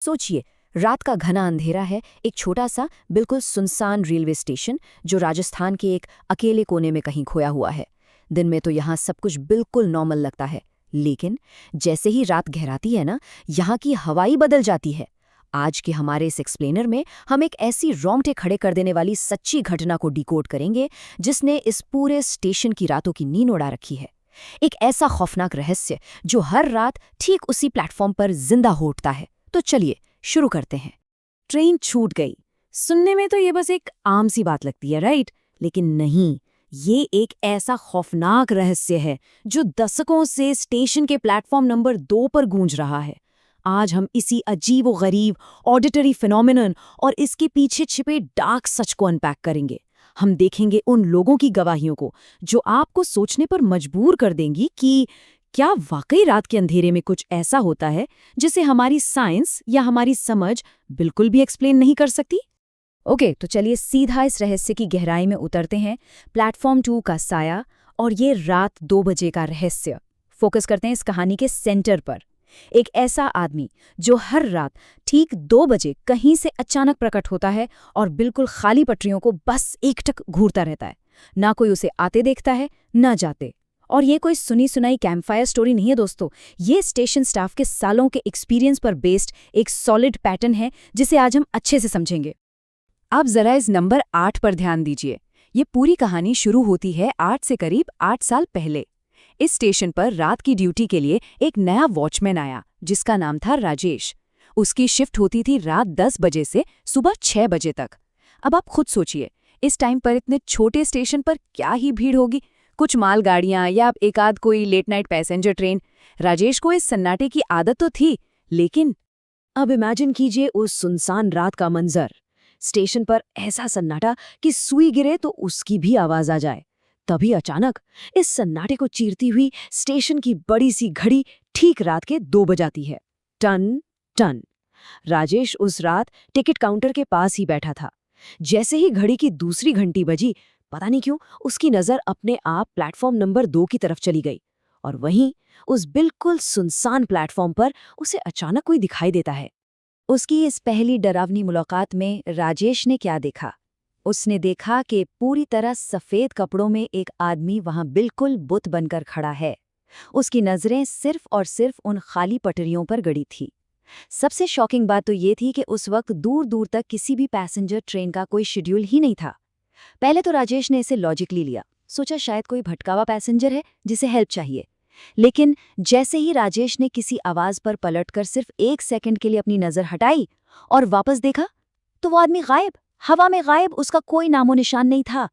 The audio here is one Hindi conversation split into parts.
सोचिए, रात का घना अंधेरा है, एक छोटा सा बिल्कुल सुनसान रेलवे स्टेशन जो राजस्थान के एक अकेले कोने में कहीं खोया हुआ है। दिन में तो यहाँ सब कुछ बिल्कुल नॉर्मल लगता है, लेकिन जैसे ही रात गहराती है ना, यहाँ की हवाई बदल जाती है। आज के हमारे इस एक्सप्लेनर में हम एक ऐसी रोंगटे खड़े कर देने वाली सच्ची घटना को डिकोड करेंगे जिसने इस पूरे स्टेशन की रातों की नींद उड़ा रखी है। एक ऐसा खौफनाक रहस्य जो हर रात ठीक उसी प्लेटफॉर्म पर जिंदा हो उठता है। तो चलिए शुरू करते हैं। ट्रेन छूट गई। सुनने में तो ये बस एक आम सी बात लगती है, राइट? लेकिन नहीं, ये एक ऐसा खौफनाक रहस्य है जो दशकों से स्टेशन के प्लेटफॉर्म नंबर 2 पर गूंज रहा है। आज हम इसी अजीब व गरीब ऑडिटरी फिनोमिनन और इसके पीछे छिपे डार्क सच को अनपैक करेंगे। हम देखेंगे उन लोगों की गवाहियों को जो आपको सोचने पर मजबूर कर देंगी कि क्या वाकई रात के अंधेरे में कुछ ऐसा होता है जिसे हमारी साइंस या हमारी समझ बिल्कुल भी एक्सप्लेन नहीं कर सकती। ओके, तो चलिए सीधा इस रहस्य की गहराई में उतरते हैं। प्लेटफॉर्म 2 का साया और ये रात 2 बजे का रहस्य। फोकस करते हैं इस कहानी के सेंटर पर। एक ऐसा आदमी जो हर रात ठीक 2 बजे कहीं से अचानक प्रकट होता है और बिल्कुल खाली पटरियों को बस एकटक घूरता रहता है। ना कोई उसे आते देखता है, ना जाते। और ये कोई सुनी सुनाई कैंपफायर स्टोरी नहीं है दोस्तों, ये स्टेशन स्टाफ के सालों के एक्सपीरियंस पर बेस्ड एक सॉलिड पैटर्न है जिसे आज हम अच्छे से समझेंगे। आप जरा इस नंबर 8 पर ध्यान दीजिए। ये पूरी कहानी शुरू होती है 8 से करीब 8 साल पहले। इस स्टेशन पर रात की ड्यूटी के लिए एक नया वॉचमैन आया जिसका नाम था राजेश। उसकी शिफ्ट होती थी रात 10 बजे से सुबह 6 बजे तक। अब आप खुद सोचिए, इस टाइम पर इतने छोटे स्टेशन पर क्या ही भीड़ होगी, कुछ मालगाड़ियां या एक आध कोई late night passenger train. Rajesh को इस सन्नाटे की आदत तो थी, लेकिन अब इमेजिन कीजिए उस सुनसान रात का मंजर। स्टेशन पर ऐसा सन्नाटा कि सुई गिरे तो उसकी भी आवाज आ जाए। तभी अचानक इस सन्नाटे को चीरती हुई स्टेशन की बड़ी सी घड़ी ठीक रात के 2 बजाती है। Ton ton. राजेश उस रात टिकट काउंटर के पास ही बैठा था। जैसे ही घड़ी की दूसरी घंटी बजी, पता नहीं क्यों उसकी नजर अपने आप प्लेटफॉर्म नंबर 2 की तरफ चली गई। और वहीं उस बिल्कुल सुनसान प्लेटफॉर्म पर उसे अचानक कोई दिखाई देता है। उसकी इस पहली डरावनी मुलाकात में राजेश ने क्या देखा? उसने देखा कि पूरी तरह सफेद कपड़ों में एक आदमी वहां बिल्कुल बुत बनकर खड़ा है। उसकी नजरें सिर्फ और सिर्फ उन खाली पटरियों पर गड़ी थी। सबसे शॉकिंग बात तो ये थी कि उस वक्त दूर दूर तक किसी भी पैसेंजर ट्रेन का कोई शेड्यूल ही नहीं था। पहले तो राजेश ने इसे लॉजिकली लिया, सोचा शायद कोई भटकावा पैसेंजर है जिसे हेल्प चाहिए। लेकिन जैसे ही राजेश ने किसी आवाज पर पलटकर सिर्फ 1 सेकंड के लिए अपनी नजर हटाई और वापस देखा, तो वो आदमी गायब, हवा में गायब, उसका कोई नामो निशान नहीं था।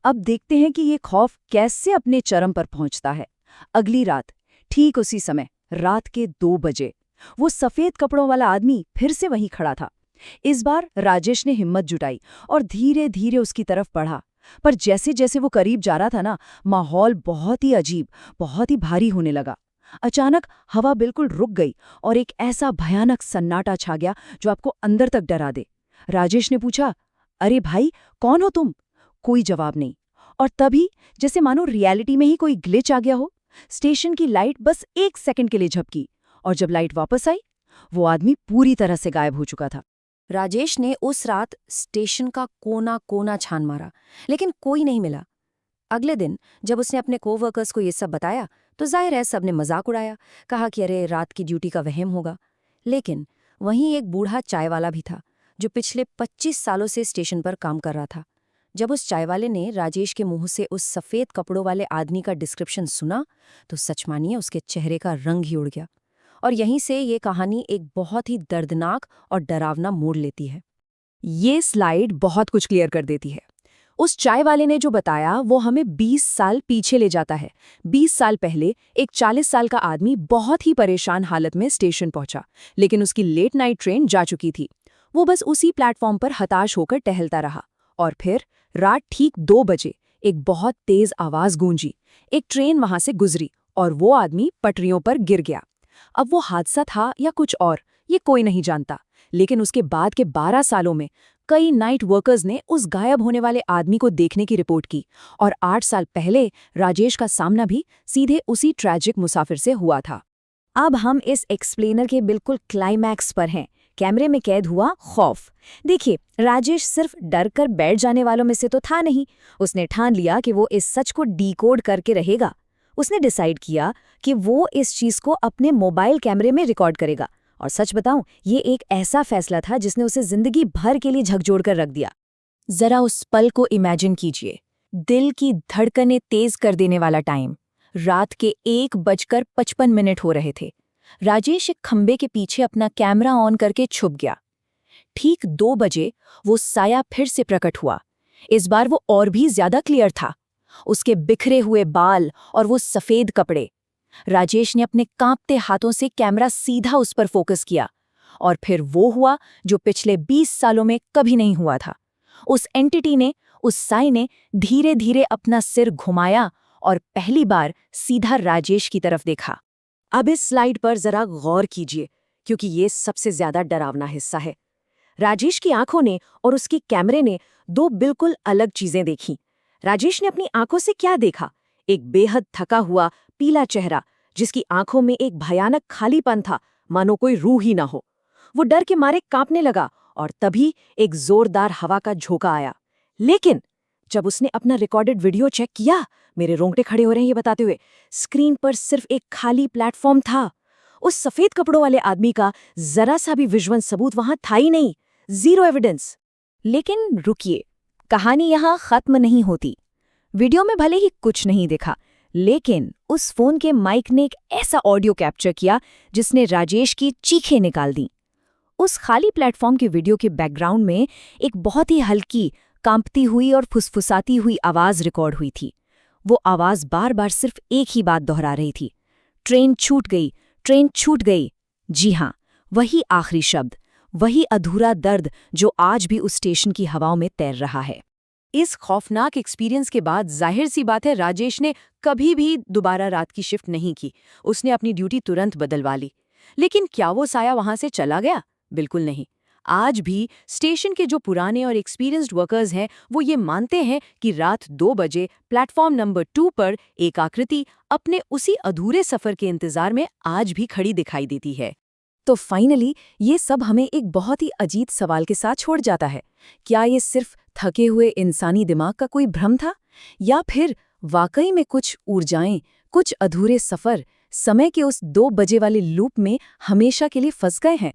अब देखते हैं कि ये खौफ कैसे अपने चरम पर पहुंचता है। अगली रात ठीक उसी समय, रात के 2 बजे, वो सफेद कपड़ों वाला आदमी फिर से वहीं खड़ा था। इस बार राजेश ने हिम्मत जुटाई और धीरे धीरे उसकी तरफ बढ़ा। पर जैसे जैसे वो करीब जा रहा था ना, माहौल बहुत ही अजीब, बहुत ही भारी होने लगा। अचानक हवा बिल्कुल रुक गई और एक ऐसा भयानक सन्नाटा छा गया जो आपको अंदर तक डरा दे। राजेश ने पूछा, अरे भाई, कौन हो तुम? कोई जवाब नहीं। और तभी जैसे मानो रियलिटी में ही कोई ग्लिच आ गया हो, स्टेशन की लाइट बस 1 सेकंड के लिए झपकी और जब लाइट वापस आई, वो आदमी पूरी तरह से गायब हो चुका था। राजेश ने उस रात स्टेशन का कोना कोना छान मारा, लेकिन कोई नहीं मिला। अगले दिन जब उसने अपने कोवर्कर्स को ये सब बताया तो जाहिर है सबने मजाक उड़ाया, कहा कि अरे रात की ड्यूटी का वहम होगा। लेकिन वहीं एक बूढ़ा चाय वाला भी था जो पिछले 25 सालों से स्टेशन पर काम कर रहा था। जब उस चाय वाले ने राजेश के मुंह से उस सफ़ेद कपड़ों वाले आदमी का डिस्क्रिप्शन सुना तो सच मानिए उसके चेहरे का रंग ही उड़ गया। और यहीं से ये कहानी एक बहुत ही दर्दनाक और डरावना मोड़ लेती है। ये स्लाइड बहुत कुछ क्लियर कर देती है। उस चाय वाले ने जो बताया वो हमें 20 साल पीछे ले जाता है। 20 साल पहले एक 40 साल का आदमी बहुत ही परेशान हालत में स्टेशन पहुंचा, लेकिन उसकी लेट नाइट ट्रेन जा चुकी थी। वो बस उसी प्लेटफॉर्म पर हताश होकर टहलता रहा। और फिर रात ठीक 2 बजे एक बहुत तेज आवाज गूंजी। एक ट्रेन वहां से गुजरी और वो आदमी पटरियों पर गिर गया। अब वो हादसा था या कुछ और, ये कोई नहीं जानता। लेकिन उसके बाद के 12 सालों में कई नाइट वर्कर्स ने उस गायब होने वाले आदमी को देखने की रिपोर्ट की और 8 साल पहले राजेश का सामना भी सीधे उसी ट्रैजिक मुसाफिर से हुआ था। अब हम इस एक्सप्लेनर के बिल्कुल क्लाइमैक्स पर हैं। कैमरे में कैद हुआ खौफ। देखिए, राजेश सिर्फ डर कर बैठ जाने वालों में से तो था नहीं। उसने ठान लिया कि वो इस सच को डीकोड करके रहेगा। उसने डिसाइड किया कि वो इस चीज को अपने मोबाइल कैमरे में रिकॉर्ड करेगा। और सच बताऊं, ये एक ऐसा फैसला था जिसने उसे जिंदगी भर के लिए झकझोर कर रख दिया। जरा उस पल को इमेजिन कीजिए, दिल की धड़कनें तेज कर देने वाला टाइम। रात के 1:55 हो रहे थे। राजेश एक खंबे के पीछे अपना कैमरा ऑन करके छुप गया। ठीक 2 बजे वो साया फिर से प्रकट हुआ। इस बार वो और भी ज्यादा क्लियर था। उसके बिखरे हुए बाल और वो सफेद कपड़े। राजेश ने अपने कांपते हाथों से कैमरा सीधा उस पर फोकस किया, और फिर वो हुआ जो पिछले 20 सालों में कभी नहीं हुआ था। उस एंटिटी ने, उस साई ने धीरे धीरे अपना सिर घुमाया और पहली बार सीधा राजेश की तरफ देखा। अब इस स्लाइड पर जरा गौर कीजिए, क्योंकि ये सबसे ज्यादा डरावना हिस्सा है। राजेश की आंखों ने और उसके कैमरे ने 2 बिल्कुल अलग चीजें देखीं। राजेश ने अपनी आंखों से क्या देखा? एक बेहद थका हुआ पीला चेहरा, जिसकी आंखों में एक भयानक खालीपन था, मानो कोई रूह ही ना हो। वो डर के मारे कांपने लगा, और तभी एक जोरदार हवा का झोंका आया। लेकिन जब उसने अपना रिकॉर्डेड वीडियो चेक किया, मेरे रोंगटे खड़े हो रहे हैं ये बताते हुए, स्क्रीन पर सिर्फ एक खाली प्लेटफॉर्म था। उस सफेद कपड़ों वाले आदमी का जरा सा भी विजुअल सबूत वहां था ही नहीं। Zero evidence. लेकिन रुकिए, कहानी यहाँ खत्म नहीं होती। वीडियो में भले ही कुछ नहीं दिखा, लेकिन उस फोन के माइक ने एक ऐसा ऑडियो कैप्चर किया जिसने राजेश की चीखें निकाल दी। उस खाली प्लेटफॉर्म के वीडियो के बैकग्राउंड में एक बहुत ही हल्की, कांपती हुई और फुसफुसाती हुई आवाज रिकॉर्ड हुई थी। वो आवाज बार बार सिर्फ एक ही बात दोहरा रही थी, ट्रेन छूट गई, ट्रेन छूट गई। जी हाँ, वही आखिरी शब्द, वही अधूरा दर्द जो आज भी उस स्टेशन की हवाओं में तैर रहा है। इस खौफनाक एक्सपीरियंस के बाद जाहिर सी बात है, राजेश ने कभी भी दोबारा रात की शिफ्ट नहीं की। उसने अपनी ड्यूटी तुरंत बदलवा ली। लेकिन क्या वो साया वहां से चला गया? बिल्कुल नहीं। आज भी स्टेशन के जो पुराने और एक्सपीरियंस्ड वर्कर्स हैं, वो ये मानते हैं कि रात 2 बजे प्लेटफॉर्म नंबर 2 पर एक आकृति अपने उसी अधूरे सफर के इंतजार में आज भी खड़ी दिखाई देती है। तो फाइनली ये सब हमें एक बहुत ही अजीब सवाल के साथ छोड़ जाता है। क्या ये सिर्फ थके हुए इंसानी दिमाग का कोई भ्रम था, या फिर वाकई में कुछ ऊर्जाएं, कुछ अधूरे सफर समय के उस 2 बजे वाले लूप में हमेशा के लिए फंस गए हैं?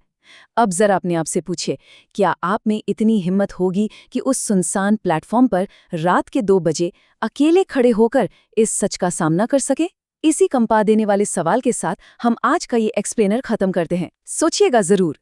अब जरा अपने आप से पूछिए, क्या आप में इतनी हिम्मत होगी कि उस सुनसान प्लेटफॉर्म पर रात के 2 बजे अकेले खड़े होकर इस सच का सामना कर सके? इसी कंपा देने वाले सवाल के साथ हम आज का ये एक्सप्लेनर खत्म करते हैं। सोचिएगा जरूर।